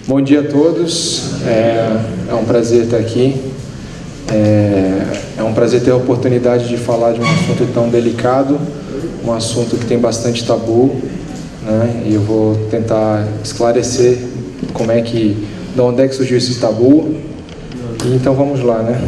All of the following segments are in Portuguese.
Bom dia a todos, é um prazer estar aqui, é um prazer ter a oportunidade de falar de um assunto tão delicado, um assunto que tem bastante tabu, né? E eu vou tentar esclarecer de onde é que surgiu esse tabu. E então vamos lá, né?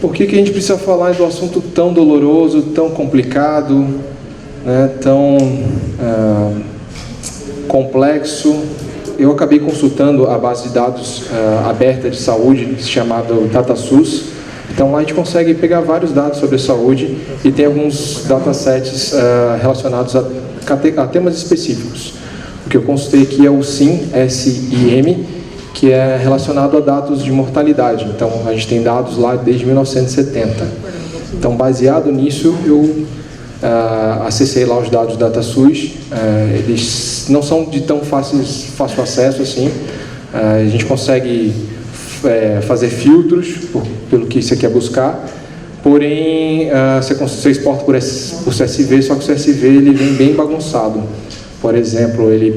Por que a gente precisa falar de um assunto tão doloroso, tão complicado, né? Tão complexo? Eu acabei consultando a base de dados aberta de saúde, chamada DataSUS. Então lá a gente consegue pegar vários dados sobre a saúde e tem alguns datasets relacionados a temas específicos. O que eu consultei aqui é o SIM, S-I-M, que é relacionado a dados de mortalidade. Então a gente tem dados lá desde 1970. Então baseado nisso eu acessei lá os dados do DataSUS. Eles não são de tão fácil acesso assim. A gente consegue fazer filtros pelo que você quer buscar, porém você exporta por CSV, só que o CSV ele vem bem bagunçado. Por exemplo, ele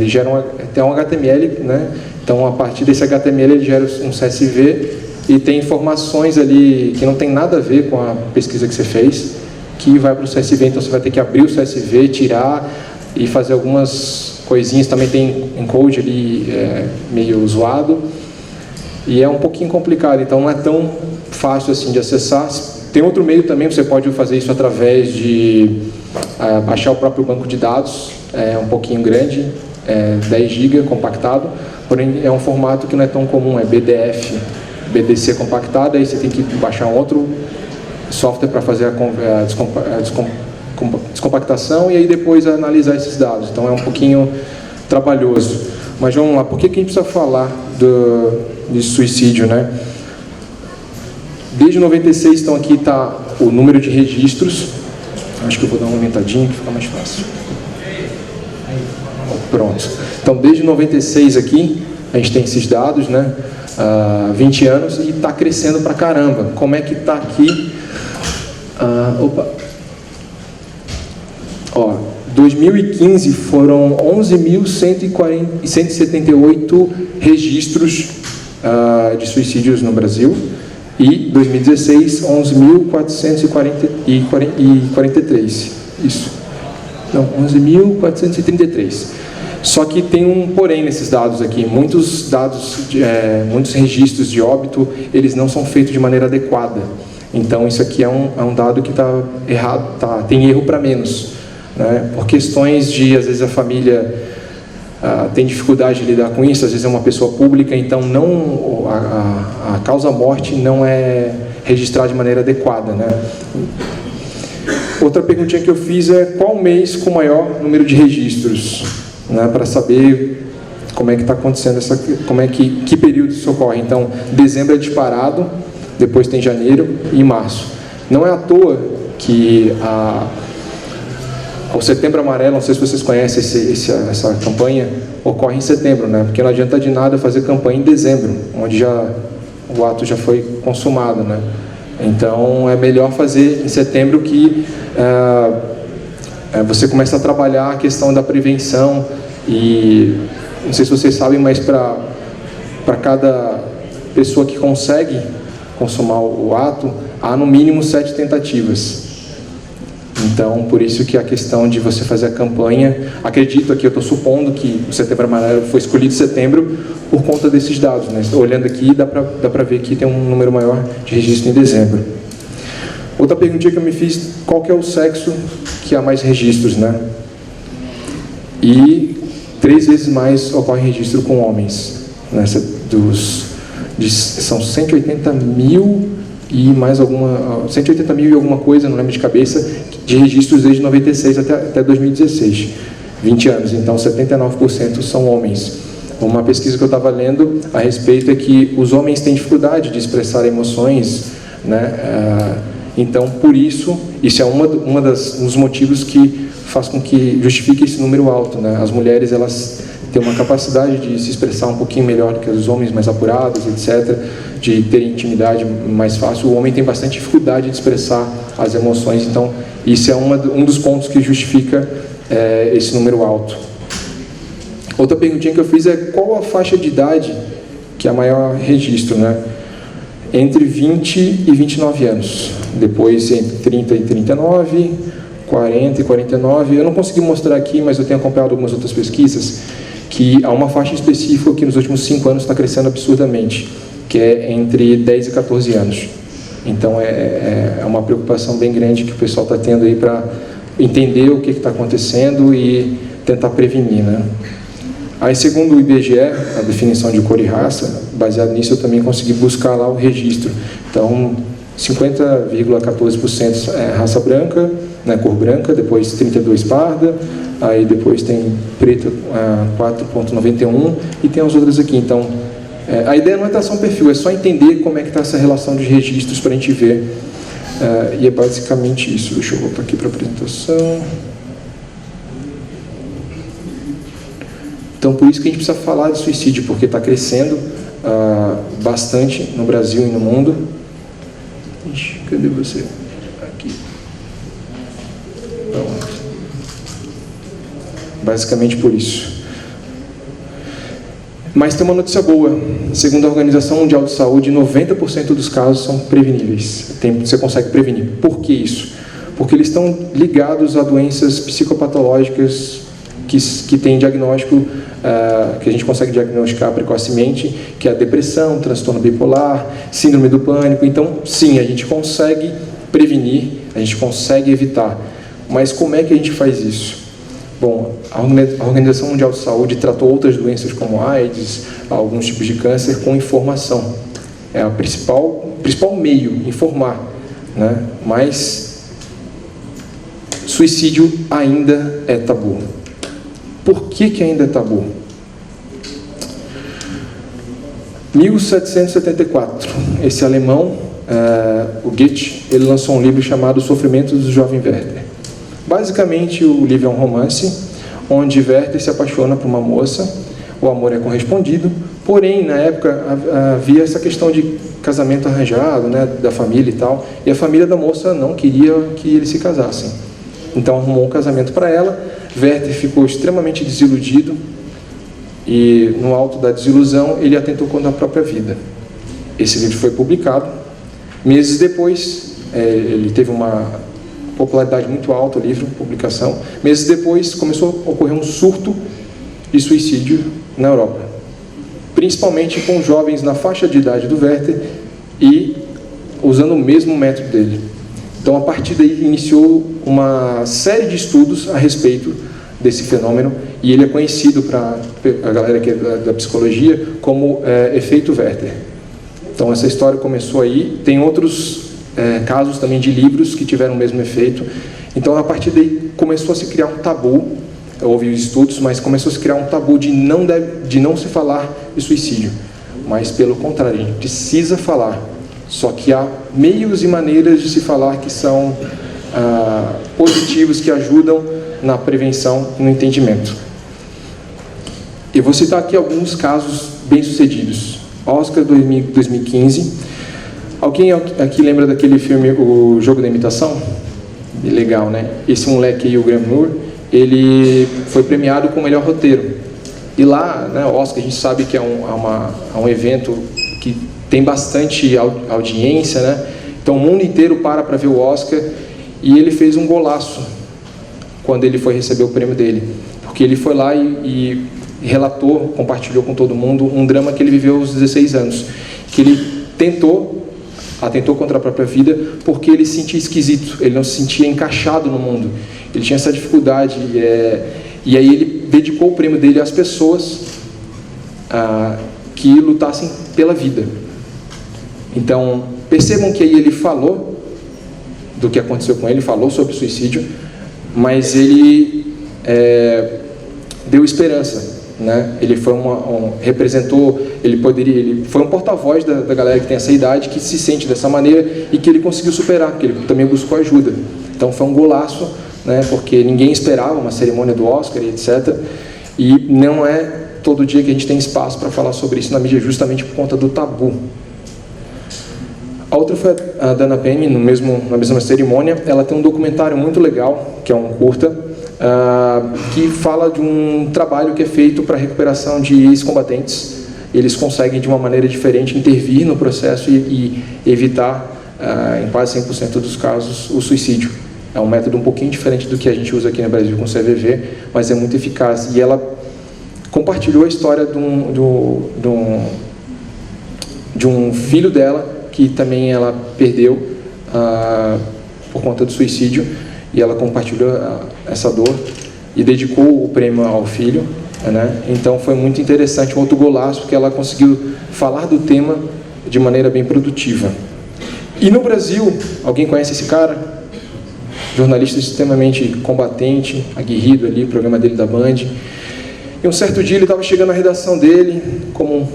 gera até um HTML, né? Então a partir desse HTML ele gera um CSV e tem informações ali que não tem nada a ver com a pesquisa que você fez, que vai para o CSV. Então você vai ter que abrir o CSV, tirar e fazer algumas coisinhas. Também tem encode ali meio zoado e é um pouquinho complicado, então não é tão fácil assim de acessar. Tem outro meio também, você pode fazer isso através de baixar o próprio banco de dados, é um pouquinho grande, 10 GB compactado, porém é um formato que não é tão comum, é BDC compactado. Aí você tem que baixar um outro software para fazer a descompactação e aí depois analisar esses dados. Então é um pouquinho trabalhoso. Mas vamos lá, por que a gente precisa falar de suicídio, né? Desde 96, então aqui está o número de registros. Acho que eu vou dar uma aumentadinha que fica mais fácil. Pronto. Então desde 96 aqui a gente tem esses dados, né? 20 anos e está crescendo pra caramba. Como é que está aqui? 2015 foram 11.178 registros de suicídios no Brasil e 2016 11.443. Isso. Não, 11.433. Só que tem um porém nesses dados aqui. Muitos registros de óbito, eles não são feitos de maneira adequada. Então isso aqui é um dado que está errado, tem erro para menos, né? Por questões de, às vezes a família tem dificuldade de lidar com isso, às vezes é uma pessoa pública, então a causa-morte não é registrada de maneira adequada, né? Outra perguntinha que eu fiz é qual mês com maior número de registros, né? Para saber como é que está acontecendo que período isso ocorre. Então dezembro é disparado, depois tem janeiro e março. Não é à toa que o Setembro Amarelo, não sei se vocês conhecem essa campanha, ocorre em setembro, né? Porque não adianta de nada fazer campanha em dezembro, onde o ato já foi consumado, né? Então é melhor fazer em setembro que você começa a trabalhar a questão da prevenção. E não sei se vocês sabem, mas para cada pessoa que consegue consumar o ato, há no mínimo 7 tentativas. Então, por isso que a questão de você fazer a campanha, acredito aqui, eu estou supondo que o Setembro Amarelo foi escolhido em setembro por conta desses dados, né? Olhando aqui, dá para ver que tem um número maior de registro em dezembro. Outra perguntinha que eu me fiz, qual que é o sexo que há mais registros, né? E 3 vezes mais ocorre registro com homens, né? São 180 mil e mais 180 mil e alguma coisa, não lembro de cabeça, de registros desde 96 até 2016, 20 anos. Então 79% são homens. Uma pesquisa que eu estava lendo a respeito é que os homens têm dificuldade de expressar emoções, né? Então por isso é um dos motivos que faz com que justifique esse número alto, né? As mulheres, elas têm uma capacidade de se expressar um pouquinho melhor do que os homens, mais apurados, etc., de ter intimidade mais fácil. O homem tem bastante dificuldade de expressar as emoções, então isso é um dos pontos que justifica esse número alto. Outra perguntinha que eu fiz é qual a faixa de idade que é a maior registro, né? Entre 20 e 29 anos. Depois entre 30 e 39, 40 e 49. Eu não consegui mostrar aqui, mas eu tenho acompanhado algumas outras pesquisas, que há uma faixa específica que nos últimos 5 anos está crescendo absurdamente, que é entre 10 e 14 anos. Então é uma preocupação bem grande que o pessoal está tendo aí para entender o que está acontecendo e tentar prevenir, né? Aí, segundo o IBGE, a definição de cor e raça, baseado nisso eu também consegui buscar lá o registro. Então, 50,14% é raça branca, né, cor branca, depois 32% parda, aí depois tem preta 4,91% e tem as outras aqui. Então, a ideia não é traçar um perfil, é só entender como é que está essa relação de registros para a gente ver. E é basicamente isso. Deixa eu voltar aqui para a apresentação. Então, por isso que a gente precisa falar de suicídio, porque está crescendo bastante no Brasil e no mundo. Ixi, cadê você? Aqui. Pronto. Basicamente por isso. Mas tem uma notícia boa. Segundo a Organização Mundial de Saúde, 90% dos casos são preveníveis. Você consegue prevenir. Por que isso? Porque eles estão ligados a doenças psicopatológicas que têm diagnóstico, que a gente consegue diagnosticar precocemente, que é a depressão, transtorno bipolar, síndrome do pânico. Então, sim, a gente consegue prevenir, a gente consegue evitar. Mas como é que a gente faz isso? Bom, a Organização Mundial de Saúde tratou outras doenças como AIDS, alguns tipos de câncer, com informação. É o principal meio, informar, né? Mas suicídio ainda é tabu. Por que ainda é tabu? 1774, esse alemão, o Goethe, ele lançou um livro chamado Sofrimentos do Jovem Werther. Basicamente, o livro é um romance, onde Werther se apaixona por uma moça, o amor é correspondido, porém, na época, havia essa questão de casamento arranjado, né, da família e tal, e a família da moça não queria que eles se casassem. Então, arrumou um casamento para ela. Werther ficou extremamente desiludido e, no alto da desilusão, ele atentou contra a própria vida. Esse livro foi publicado. Meses depois, ele teve uma popularidade muito alta, o livro, publicação. Meses depois, começou a ocorrer um surto de suicídio na Europa, principalmente com jovens na faixa de idade do Werther e usando o mesmo método dele. Então, a partir daí, iniciou uma série de estudos a respeito desse fenômeno, e ele é conhecido para a galera que é da psicologia como efeito Werther. Então, essa história começou aí. Tem outros casos também de livros que tiveram o mesmo efeito. Então, a partir daí, começou a se criar um tabu. Houve estudos, mas começou a se criar um tabu de não se falar de suicídio. Mas, pelo contrário, a gente precisa falar. Só que há meios e maneiras de se falar que são positivos, que ajudam na prevenção e no entendimento. Eu vou citar aqui alguns casos bem-sucedidos. Oscar 2015. Alguém aqui lembra daquele filme O Jogo da Imitação? Legal, né? Esse moleque aí, o Graham Moore, ele foi premiado com o melhor roteiro. E lá, né, o Oscar, a gente sabe que é um evento que tem bastante audiência, né? Então o mundo inteiro para ver o Oscar, e ele fez um golaço quando ele foi receber o prêmio dele, porque ele foi lá e relatou, compartilhou com todo mundo um drama que ele viveu aos 16 anos, que ele atentou contra a própria vida porque ele se sentia esquisito, ele não se sentia encaixado no mundo, ele tinha essa dificuldade, e aí ele dedicou o prêmio dele às pessoas que lutassem pela vida. Então, percebam que aí ele falou do que aconteceu com ele, falou sobre suicídio, mas ele deu esperança, né? Ele foi representou, ele foi um porta-voz da galera que tem essa idade, que se sente dessa maneira e que ele conseguiu superar, que ele também buscou ajuda. Então foi um golaço, né? Porque ninguém esperava uma cerimônia do Oscar e etc. E não é todo dia que a gente tem espaço para falar sobre isso na mídia, justamente por conta do tabu. A outra foi a Dana Penny, na mesma cerimônia. Ela tem um documentário muito legal, que é um curta, que fala de um trabalho que é feito para a recuperação de ex-combatentes. Eles conseguem, de uma maneira diferente, intervir no processo e evitar, em quase 100% dos casos, o suicídio. É um método um pouquinho diferente do que a gente usa aqui no Brasil com o CVV, mas é muito eficaz. E ela compartilhou a história de um filho dela, que também ela perdeu por conta do suicídio, e ela compartilhou essa dor e dedicou o prêmio ao filho, né? Então foi muito interessante, um outro golaço, porque ela conseguiu falar do tema de maneira bem produtiva. E no Brasil, alguém conhece esse cara? Jornalista extremamente combatente, aguerrido ali, o programa dele da Band. E um certo dia ele estava chegando na redação dele, como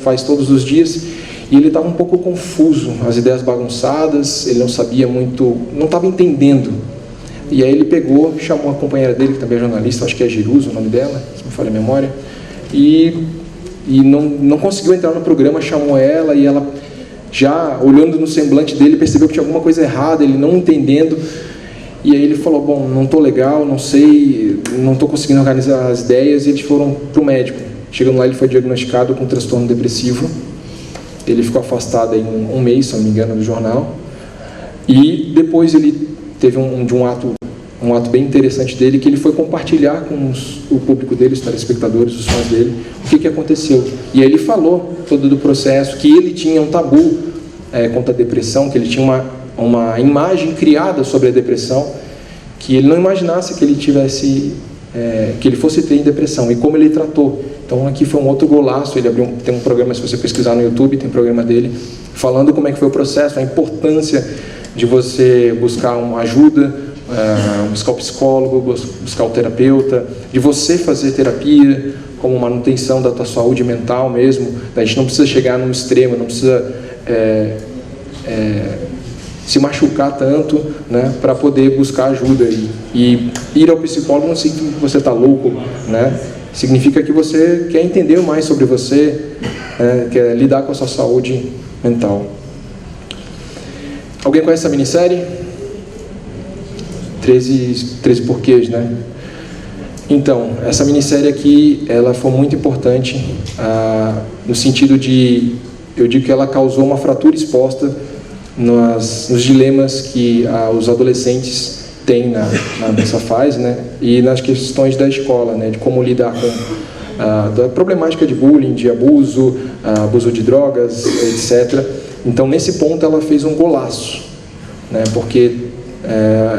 faz todos os dias, e ele estava um pouco confuso, as ideias bagunçadas, ele não sabia muito, não estava entendendo. E aí ele pegou, chamou a companheira dele, que também é jornalista, acho que é Jerusa o nome dela, se me falha a memória, e não conseguiu entrar no programa, chamou ela, e ela, já olhando no semblante dele, percebeu que tinha alguma coisa errada, ele não entendendo. E aí ele falou, bom, não estou legal, não sei, não estou conseguindo organizar as ideias, e eles foram para o médico. Chegando lá, ele foi diagnosticado com transtorno depressivo. Ele ficou afastado aí um mês, se não me engano, do jornal. E depois ele teve um ato bem interessante dele, que ele foi compartilhar com o público dele, os telespectadores, os fãs dele, o que aconteceu. E aí ele falou todo do processo, que ele tinha um tabu contra a depressão, que ele tinha uma imagem criada sobre a depressão, que ele não imaginasse que ele tivesse, que ele fosse ter depressão, e como ele tratou. Então aqui foi um outro golaço. Ele abriu, tem um programa, se você pesquisar no YouTube, tem um programa dele, falando como é que foi o processo, a importância de você buscar uma ajuda, buscar o psicólogo, buscar o terapeuta, de você fazer terapia como manutenção da tua saúde mental mesmo. A gente não precisa chegar num extremo, não precisa se machucar tanto, né, para poder buscar ajuda. E ir ao psicólogo não significa que você está louco, né? Significa que você quer entender mais sobre você, quer lidar com a sua saúde mental. Alguém conhece essa minissérie? 13 porquês, né? Então, essa minissérie aqui, ela foi muito importante, no sentido de, eu digo que ela causou uma fratura exposta nos dilemas que os adolescentes têm nessa fase, né? E nas questões da escola, né? De como lidar com da problemática de bullying, de abuso de drogas, etc. Então, nesse ponto, ela fez um golaço, né? Porque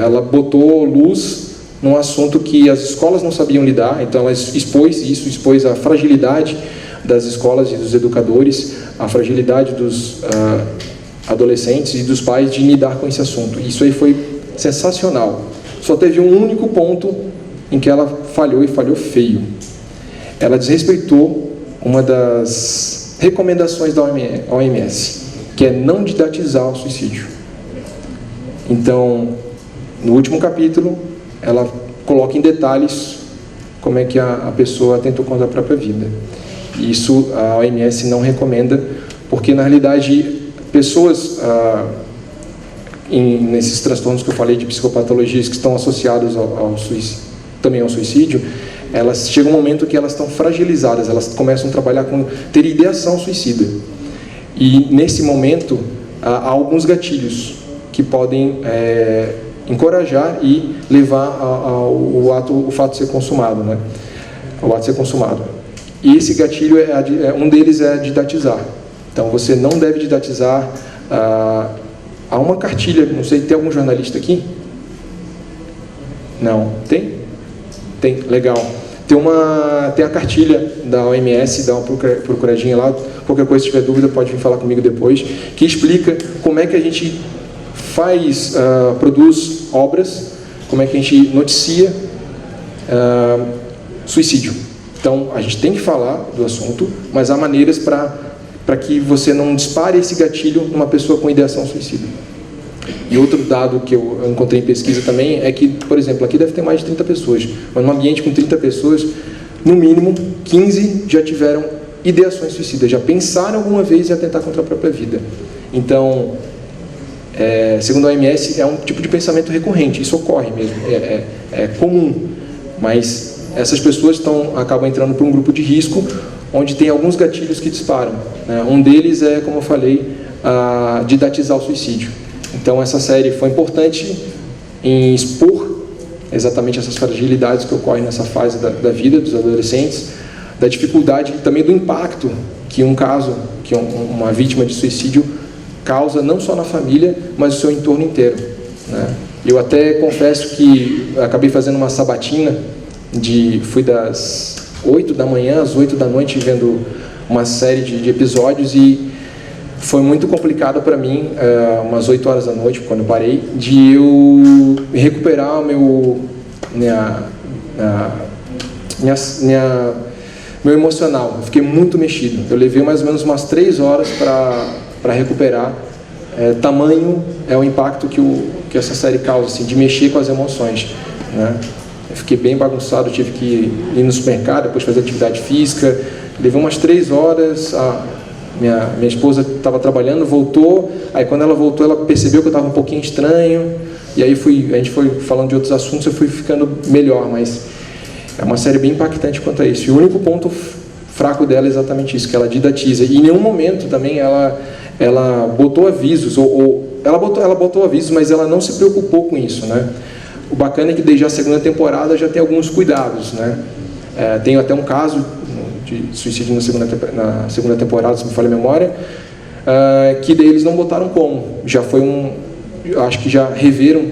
ela botou luz num assunto que as escolas não sabiam lidar. Então ela expôs a fragilidade das escolas e dos educadores, a fragilidade dos adolescentes e dos pais de lidar com esse assunto. Isso aí foi sensacional. Só teve um único ponto em que ela falhou, e falhou feio. Ela desrespeitou uma das recomendações da OMS, que é não didatizar o suicídio. Então, no último capítulo, ela coloca em detalhes como é que a pessoa tentou contra a própria vida. Isso a OMS não recomenda, porque na realidade pessoas nesses transtornos que eu falei de psicopatologias que estão associados também ao suicídio, elas chegam um momento que elas estão fragilizadas, elas começam a trabalhar com ter ideação suicida. E nesse momento há alguns gatilhos que podem encorajar e levar o fato de ser consumado, né? O ato de ser consumado. E esse gatilho, um deles é didatizar. Então, você não deve didatizar. Há uma cartilha, não sei, tem algum jornalista aqui? Não. Tem? Tem, legal. Tem a cartilha da OMS, dá uma procuradinha lá. Qualquer coisa, se tiver dúvida, pode vir falar comigo depois, que explica como é que a gente produz obras, como é que a gente noticia suicídio. Então, a gente tem que falar do assunto, mas há maneiras para que você não dispare esse gatilho numa pessoa com ideação suicida. E outro dado que eu encontrei em pesquisa também é que, por exemplo, aqui deve ter mais de 30 pessoas, mas num ambiente com 30 pessoas, no mínimo 15 já tiveram ideações suicidas, já pensaram alguma vez em atentar contra a própria vida. Então, segundo a OMS, é um tipo de pensamento recorrente, isso ocorre mesmo, é comum. Mas essas pessoas acabam entrando para um grupo de risco, onde tem alguns gatilhos que disparam, né? Um deles é, como eu falei, didatizar o suicídio. Então essa série foi importante em expor exatamente essas fragilidades que ocorrem nessa fase da vida dos adolescentes, da dificuldade e também do impacto que um caso, que uma vítima de suicídio causa não só na família, mas no seu entorno inteiro, né? Eu até confesso que acabei fazendo uma sabatina, fui das 8 da manhã às 8 da noite vendo uma série de episódios, e foi muito complicado para mim, umas 8 horas da noite, quando eu parei, de eu recuperar meu emocional. Eu fiquei muito mexido. Eu levei mais ou menos umas 3 horas para recuperar. Tamanho é o impacto que essa série causa, assim, de mexer com as emoções, né? Eu fiquei bem bagunçado, tive que ir no supermercado, depois fazer atividade física. Levei umas 3 horas. Minha esposa estava trabalhando, voltou. Aí quando ela voltou, ela percebeu que eu estava um pouquinho estranho. E aí a gente foi falando de outros assuntos, eu fui ficando melhor. Mas é uma série bem impactante quanto a isso. E o único ponto fraco dela é exatamente isso, que ela didatiza. E em nenhum momento também ela botou avisos, ela botou avisos, mas ela não se preocupou com isso, né? O bacana é que desde a segunda temporada já tem alguns cuidados, né? Tem até um caso de suicídio na segunda temporada, se me falha a memória, que daí eles não botaram como. Já foi acho que já reveram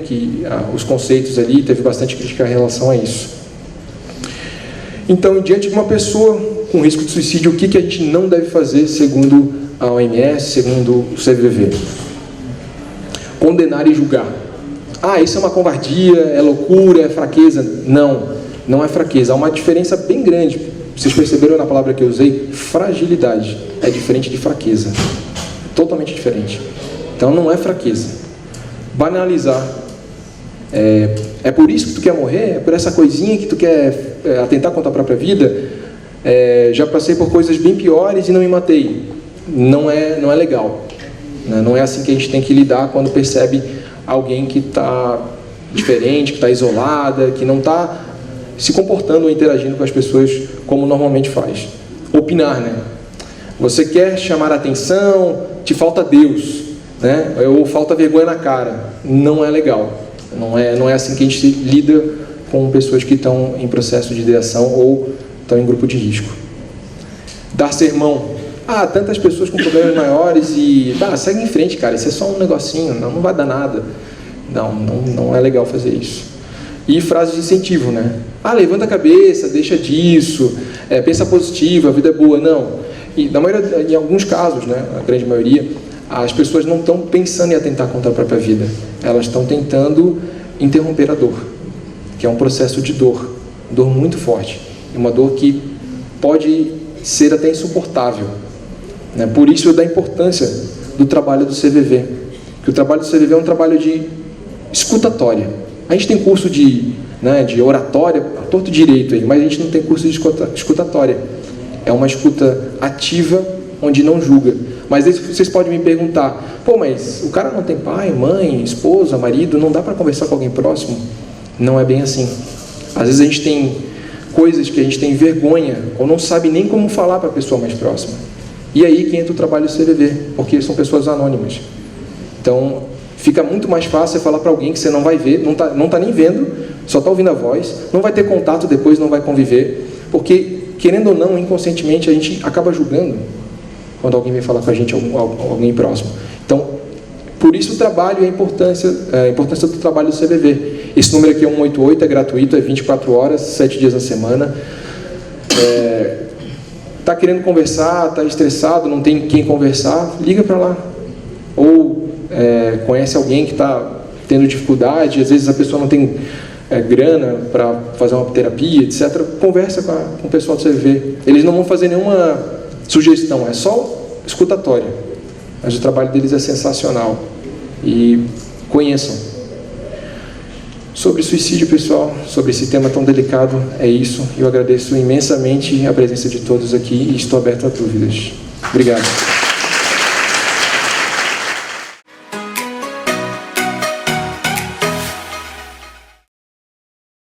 os conceitos ali, teve bastante crítica em relação a isso. Então, diante de uma pessoa com risco de suicídio, o que a gente não deve fazer segundo a OMS, segundo o CVV? Condenar e julgar. Isso é uma covardia, é loucura, é fraqueza. Não é fraqueza. Há uma diferença bem grande. Vocês perceberam na palavra que eu usei? Fragilidade. É diferente de fraqueza. Totalmente diferente. Então não é fraqueza. Banalizar. É por isso que tu quer morrer? É por essa coisinha que tu quer atentar contra a própria vida? Já passei por coisas bem piores e não me matei. Não é legal. Não é assim que a gente tem que lidar quando percebe alguém que está diferente, que está isolada, que não está se comportando ou interagindo com as pessoas como normalmente faz. Opinar, né? Você quer chamar a atenção, te falta Deus, né? Ou falta vergonha na cara. Não é legal. Não é assim que a gente lida com pessoas que estão em processo de ideação ou estão em grupo de risco. Dar sermão. Tantas pessoas com problemas maiores e... segue em frente, cara, isso é só um negocinho, não vai dar nada. Não é legal fazer isso. E frases de incentivo, né? Levanta a cabeça, deixa disso, pensa positivo, a vida é boa. Não. E em alguns casos, né, a grande maioria, as pessoas não estão pensando em atentar contra a própria vida. Elas estão tentando interromper a dor, que é um processo de dor muito forte. Uma dor que pode ser até insuportável. Por isso da importância do trabalho do CVV, que o trabalho do CVV é um trabalho de escutatória. A gente tem curso de oratória, a torto direito aí, mas a gente não tem curso de escutatória. É uma escuta ativa, onde não julga. Mas aí vocês podem me perguntar, mas o cara não tem pai, mãe, esposa, marido, não dá para conversar com alguém próximo? Não é bem assim. Às vezes a gente tem coisas que a gente tem vergonha, ou não sabe nem como falar para a pessoa mais próxima. E aí que entra o trabalho do CVV, porque são pessoas anônimas. Então, fica muito mais fácil você falar para alguém que você não vai ver, não tá nem vendo, só está ouvindo a voz, não vai ter contato depois, não vai conviver, porque, querendo ou não, inconscientemente, a gente acaba julgando quando alguém vem falar com a gente, alguém próximo. Então, por isso o trabalho e a importância do trabalho do CVV. Esse número aqui é 188, é gratuito, é 24 horas, 7 dias na semana. Está querendo conversar, está estressado, não tem quem conversar, liga para lá. Ou conhece alguém que está tendo dificuldade, às vezes a pessoa não tem grana para fazer uma terapia, etc. Conversa com o pessoal do CVV. Eles não vão fazer nenhuma sugestão, é só escutatória. Mas o trabalho deles é sensacional. E conheçam. Sobre suicídio, pessoal, sobre esse tema tão delicado, é isso. Eu agradeço imensamente a presença de todos aqui e estou aberto a dúvidas. Obrigado.